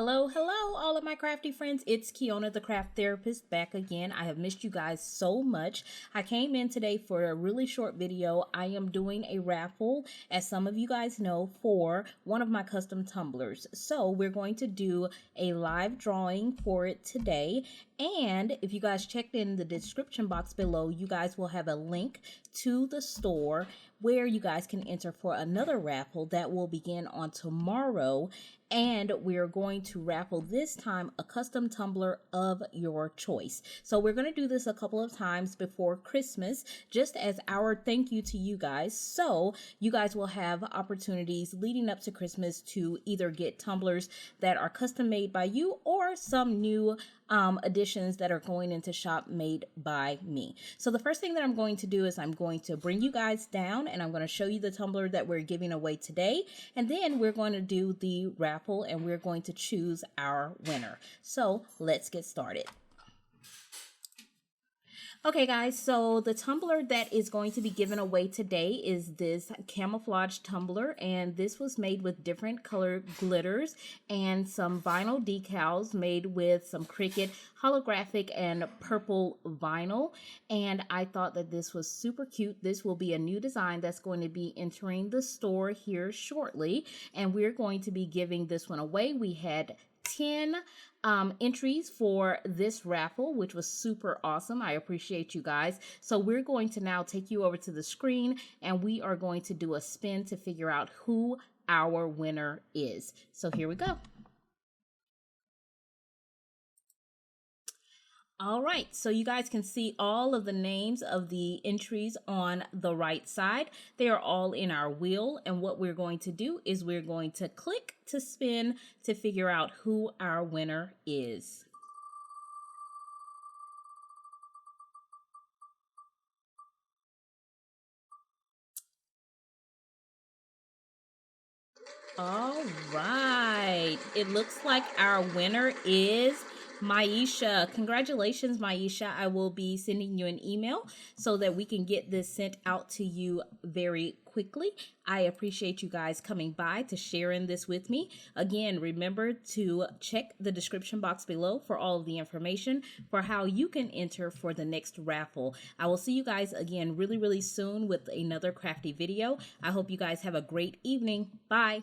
Hello, hello, all of my crafty friends. It's Kiona, the craft therapist, back again. I have missed you guys so much. I came in today for a really short video. I am doing a raffle, as some of you guys know, for one of my custom tumblers. So we're going to do a live drawing for it today. And if you guys checked in the description box below, you guys will have a link to the store where you guys can enter for another raffle that will begin on tomorrow. And we're going to raffle this time a custom tumbler of your choice. So we're going to do this a couple of times before Christmas, just as our thank you to you guys. So you guys will have opportunities leading up to Christmas to either get tumblers that are custom made by you or some new additions that are going into shop made by me. So the first thing that I'm going to do is I'm going to bring you guys down and I'm going to show you the tumbler that we're giving away today. And then we're going to do the raffle and we're going to choose our winner. So let's get started. Okay guys, so the tumbler that is going to be given away today is this camouflage tumbler, and this was made with different colored glitters and some vinyl decals made with some Cricut holographic and purple vinyl. And I thought that this was super cute. This will be a new design that's going to be entering the store here shortly, and we're going to be giving this one away. We had 10 entries for this raffle, which was super awesome. I appreciate you guys. So we're going to now take you over to the screen and we are going to do a spin to figure out who our winner is. So here we go. All right, so you guys can see all of the names of the entries on the right side. They are all in our wheel, and what we're going to do is we're going to click to spin to figure out who our winner is. All right, it looks like our winner is Maisha. Congratulations, Maisha. I will be sending you an email so that we can get this sent out to you very quickly. I appreciate you guys coming by to sharing this with me. Again, remember to check the description box below for all of the information for how you can enter for the next raffle. I will see you guys again really soon with another crafty video. I hope you guys have a great evening. Bye.